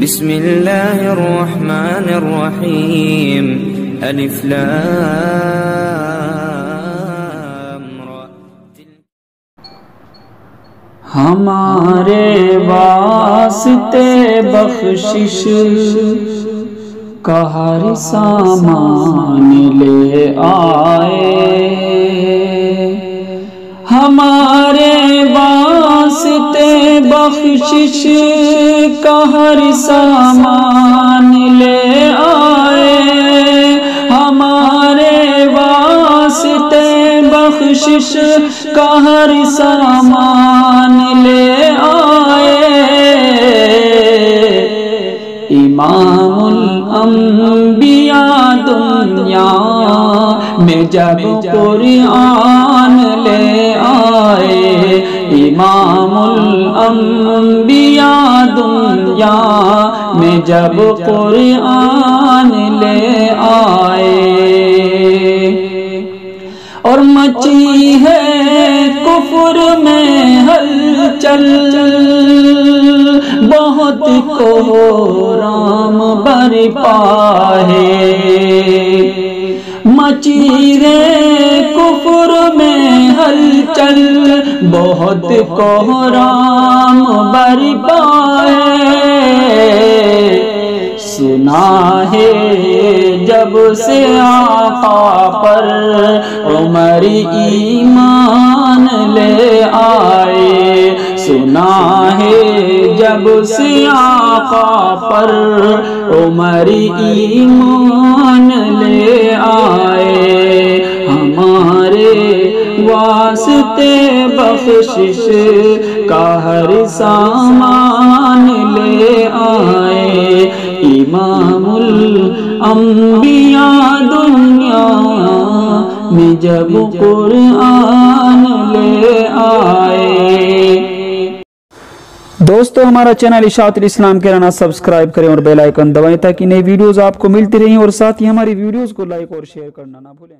بسم اللہ الرحمن الرحیم الف لام را۔ ہمارے واسطے بخشش کا ہر سامان لے آئے، ہمارے واسطے بخشش کا ہر سامان لے آئے، ہمارے واسطے بخشش کا ہر سامان لے آئے۔ امام الانبیاء دنیا میں جب قرآن لے آئے، امام الانبیاء دنیا میں جب قرآن لے آئے، اور مچی ہے کفر میں ہلچل، بہت کوہرام برپا ہے، مچی ہے کفر میں ہلچل، بہت کوہرام برپا ہے۔ سنا ہے جب سے آقا پر عمر ایمان لے آئے، سنا ہے جب سے آقا پر عمر ایمان لے آئے، ہمارے واسطے بخشش کا ہر سامان لے آئے، امام الانبیاء دنیا میں جب قرآن لے آئے۔ دوستو ہمارا چینل اشاعت الاسلام کہلانا سبسکرائب کریں اور بیل آئیکن دبائیں تاکہ نئی ویڈیوز آپ کو ملتی رہیں، اور ساتھ ہی ہماری ویڈیوز کو لائک اور شیئر کرنا نہ بھولیں۔